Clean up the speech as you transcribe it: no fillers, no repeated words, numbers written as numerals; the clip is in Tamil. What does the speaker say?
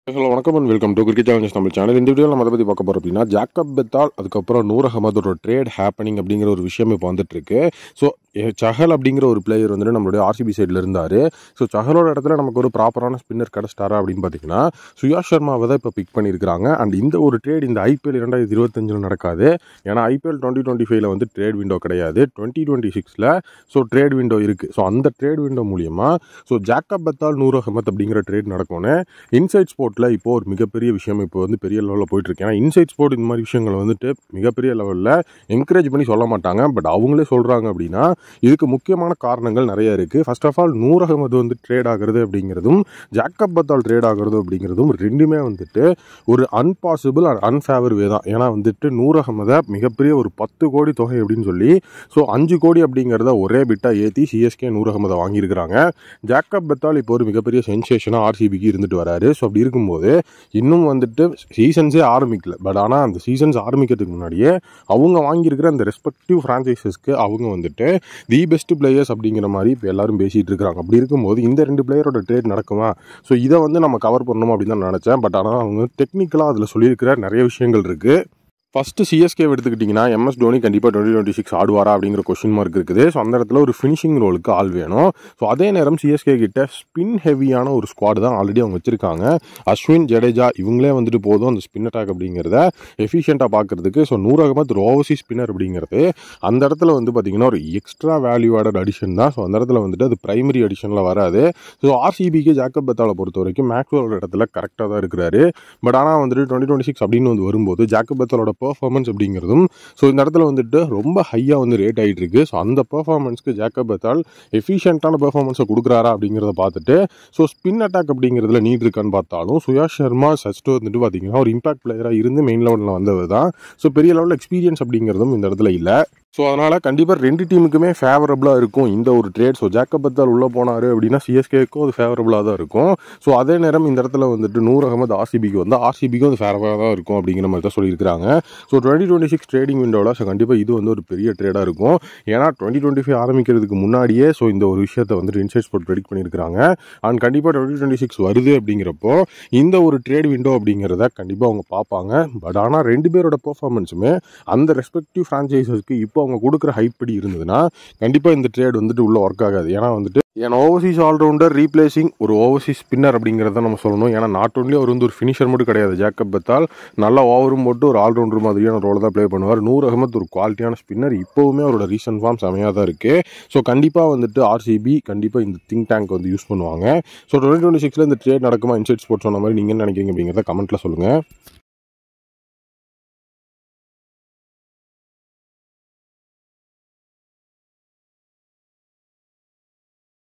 ஹலோ வணக்கம் and welcome to cricket challenges நம்ம சேனல். இந்த வீடியோவில் நம்ம அதை பற்றி பார்க்க போகிறோம் அப்படின்னா ஜாக்கப் பெத்தால் அதுக்கப்புறம் நூர் அகமதோட ட்ரேட் ஹேப்பனிங் அப்படிங்கிற ஒரு விஷயம் இப்போ வந்துட்டு இருக்கு. ஸோ சஹல் அப்படிங்கிற ஒரு பிளேயர் வந்துட்டு நம்மளுடைய ஆர்சிபி சைடில் இருந்தார். ஸோ சஹலோட இடத்துல நமக்கு ஒரு ப்ராப்பரான ஸ்பின்னர் கிடச்சிட்டாரா அப்படின்னு பார்த்தீங்கன்னா சுயாஷ் சர்மாவை தான் இப்போ பிக் பண்ணியிருக்காங்க. அண்ட் இந்த ஒரு ட்ரேட் இந்த ஐபிஎல் 2025 நடக்காது. ஏன்னா ஐபிஎல் 2025 வந்து ட்ரேட் விண்டோ கிடையாது, 2026 ஸோ ட்ரேட் விண்டோ இருக்குது. ஸோ அந்த ட்ரேட் விண்டோ மூலியமாக ஸோ ஜாக்கப் பெத்தால் நூர் அகமத் அப்படிங்கிற ட்ரேட் நடக்கும்னு இன்சைட் ஸ்போர்ட்டில் இப்போ ஒரு மிகப்பெரிய விஷயம் இப்போ வந்து பெரிய லெவலில் போயிட்டு இருக்கு. ஏன்னா இன்சைட் ஸ்போர்ட் இந்த மாதிரி விஷயங்களை வந்துட்டு மிகப்பெரிய லெவலில் என்கரேஜ் பண்ணி சொல்ல மாட்டாங்க. பட் அவங்களே சொல்கிறாங்க அப்படின்னா இதுக்கு முக்கியமான காரணங்கள் நிறைய இருக்குது. First of all Noor Ahmad வந்து ட்ரேட் ஆகிறது அப்படிங்கிறதும் ஜாக்கப் பெத்தால் ட்ரேட் ஆகிறது அப்படிங்கிறதும் ரெண்டுமே வந்துட்டு ஒரு அன்பாசிபிள் அண்ட் அன்ஃபேவர் வே தான். ஏன்னா வந்துட்டு நூர் அகமதை மிகப்பெரிய ஒரு 10 கோடி தொகை அப்படின்னு சொல்லி ஸோ 5 கோடி அப்படிங்கிறத ஒரே பிட்டாக ஏற்றி சிஎஸ்கே நூர் அகமதை வாங்கியிருக்கிறாங்க. ஜாக்கப் பெத்தால் இப்போ ஒரு மிகப்பெரிய சென்சேஷனாக ஆர்சிபிக்கு இருந்துட்டு வராரு. ஸோ அப்படி இருக்கும்போது இன்னும் வந்துட்டு சீசன்ஸே ஆரம்பிக்கல. பட் ஆனால் அந்த சீசன்ஸ் ஆரம்பிக்கிறதுக்கு முன்னாடியே அவங்க வாங்கியிருக்கிற அந்த ரெஸ்பெக்டிவ் ஃப்ரான்ச்சைசஸ்க்கு அவங்க வந்துட்டு தி பெஸ்ட் பிளேயர்ஸ் அப்படிங்கிற மாதிரி இப்போ எல்லாரும் பேசிகிட்டு இருக்காங்க. அப்படி இருக்கும்போது இந்த 2 பிளேயரோட ட்ரேட் நடக்குமா? ஸோ இதை வந்து நம்ம கவர் பண்ணணும் அப்படின்னு தான் நினச்சேன். பட் ஆனால் அவங்க டெக்னிக்கலாக அதில் சொல்லியிருக்கிற நிறைய விஷயங்கள் இருக்குது. ஃபஸ்ட்டு சிஎஸ்கே எடுத்துக்கிட்டிங்கன்னா எம்எஸ் தோனி கண்டிப்பாக 2026 ஆடுவாரா அப்படிங்கிற கொஸ்டின் மார்க் இருக்குது. ஸோ அந்த இடத்துல ஒரு ஃபினிஷிங் ரோலுக்கு ஆள் வேணும். ஸோ அதே நேரம் சிஎஸ்கே கிட்ட ஸ்பின் ஹெவியான ஒரு ஸ்குவாட் தான் ஆல்ரெடி அவங்க வச்சிருக்காங்க. அஸ்வின், ஜடேஜா இவங்களே வந்துட்டு போதும் அந்த ஸ்பின் அட்டாக் அப்படிங்கிறத எஃபிஷியண்ட்டாக பார்க்கறதுக்கு. ஸோ நூர் அகமத் ஒரு ஓவர்சீஸ் ஸ்பின்னர் அப்படிங்கிறது அந்த இடத்துல வந்து பார்த்திங்கன்னா ஒரு எக்ஸ்ட்ரா வேல்யூ ஆடட் அடிஷன் தான். ஸோ அந்த இடத்துல வந்துட்டு அது பிரைமரி அடிஷனில் வராது. ஸோ ஆர்சிபிக்கு ஜாக்கப் பெத்தாலை பொறுத்த வரைக்கும் மேக்ஸ்வெலோட இடத்துல கரெக்டாக தான் இருக்கிறாரு. பட் ஆனால் வந்துட்டு 2026 அப்படின்னு வந்து வரும்போது ஜாக்கப் பெத்தாலோட பெர்ஃபார்மன்ஸ் அப்படிங்கிறதும் ஸோ இந்த இடத்துல வந்துட்டு ரொம்ப ஹையாக வந்து ரேட் ஆகிட்டு இருக்கு. ஸோ அந்த பெர்ஃபார்மன்ஸ்க்கு ஜாக்கப் பெத்தால் எஃபிஷியன்ட்டான பெர்ஃபார்மன்ஸை கொடுக்குறாரா அப்படிங்கிறத பார்த்துட்டு ஸோ ஸ்பின் அட்டாக் அப்படிங்கிறதுல நீட் இருக்கான்னு பார்த்தாலும் சுயாஷ் சர்மா சஸ்டோ வந்துட்டு பார்த்தீங்கன்னா ஒரு இம்பாக்ட் பிளேயராக இருந்து மெயின் லெவலில் வந்தவர் தான். ஸோ பெரிய லெவலில் எக்ஸ்பீரியன்ஸ் அப்படிங்கிறதும் இந்த இடத்துல இல்லை. ஸோ அதனால் கண்டிப்பாக 2 டீமுக்குமே ஃபேவரபுளாக இருக்கும் இந்த ஒரு ட்ரேட். ஸோ ஜாக்கப் பெத்தால் உள்ளே போனார் அப்படின்னா சிஎஸ்கேக்கும் அது ஃபேவரபுளாக தான் இருக்கும். ஸோ அதே நேரம் இந்த இடத்துல வந்துட்டு நூர் அகமது ஆர்சிபிக்கு வந்து ஆர்சிபிக்கும் அது ஃபேவரபுளாக தான் இருக்கும் அப்படிங்கிற மாதிரி தான் சொல்லியிருக்காங்க. ஸோ 2026 ட்ரேடிங் விண்டோவில் ஸோ கண்டிப்பாக இது வந்து ஒரு பெரிய ட்ரேடாக இருக்கும். ஏன்னா 2025 ஆரம்பிக்கிறதுக்கு முன்னாடியே ஸோ இந்த ஒரு விஷயத்தை வந்துட்டு இன்சைட் ஸ்போர்ட் ப்ரெடிக்ட் பண்ணியிருக்காங்க. அண்ட் கண்டிப்பாக 2026 வருது அப்படிங்கிறப்போ இந்த ஒரு ட்ரேட் விண்டோ அப்படிங்கிறத கண்டிப்பாக அவங்க பார்ப்பாங்க. பட் ஆனால் 2 பேரோட பெர்ஃபார்மன்ஸுமே அந்த ரெஸ்பெக்டிவ் ஃப்ரான்ச்சைசஸ்க்கு இப்போ அவங்க கொடுக்குற ஹைப் படி இருந்ததுன்னா கண்டிப்பாக இந்த ட்ரேட் வந்துட்டு உள்ள ஒர்க் ஆகாது. ஏன்னா வந்துட்டு ஓவர்சீஸ் ஆல்ரவுண்டர் ரீப்ளேசிங் ஒரு ஓவர்சீஸ் ஸ்பின்னர் அப்படிங்கிறத நம்ம சொல்லணும். ஏன்னா நாட் ஒன்லி அவர் வந்து ஒரு ஃபினிஷர் மட்டும் கிடையாது. ஜாக்கப் பெத்தால் நல்லா ஓவரும் போட்டு ஒரு ஆல்ரவுண்டர் மாதிரியான ரோலை தான் ப்ளே பண்ணுவார். நூர் அகமத் ஒரு குவாலிட்டியான ஸ்பின்னர். இப்போவுமே அவரோட ரீசன்ட் ஃபார்ம் செமையாக தான் இருக்குது. ஸோ கண்டிப்பாக வந்துட்டு ஆர்சிபி கண்டிப்பாக இந்த திங்க் டேங்க் வந்து யூஸ் பண்ணுவாங்க. ஸோ 2026 இந்த ட்ரேட் நடக்குமா? இன்சைட் ஸ்போர்ட்ஸ் சொன்ன மாதிரி நீங்கள் என்ன நினைக்கிறீங்க அப்படிங்கிறத கமெண்ட்டில் சொல்லுங்கள்.